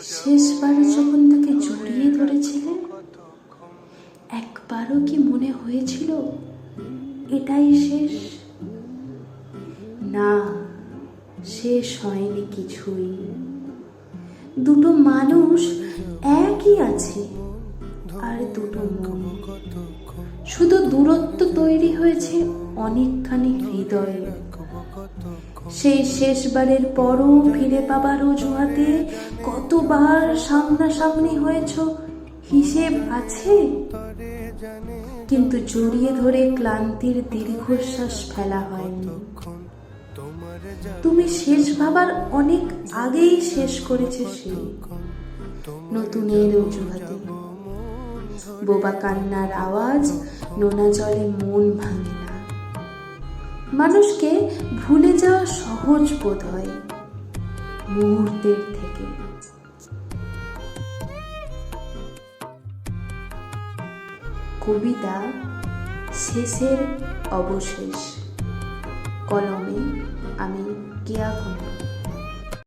শেষবার যখন তাকে জড়িয়ে ধরেছিলে, একবারও কি মনে হয়েছিল এটাই শেষ? না, শেষ হয়নি কিছুই। দুটো মানুষ একই আছে, আর দুটো মন। শুধু দূরত্ব তৈরি হয়েছে অনেকখানি হৃদয়ে। সেই শেষবারের পরও ফিরে পাবার অজুহাতে কতবার সামনাসামনি হয়েছ হিসেব আছে? কিন্তু জড়িয়ে ধরে ক্লান্তির দীর্ঘশ্বাস ফেলা হয়নি। তুমি শেষ ভাবার অনেক আগেই শেষ করেছে সে, নতুনের অজুহাতে। বোবা কান্নার আওয়াজ, নোনা জলে মন ভাঙে না। মানুষকে ভুলে যাওয়া সহজ বোধ হয় মুহূর্তের থেকে। কবিতা শেষের অবশেষ। কলমে আমি কেয়া।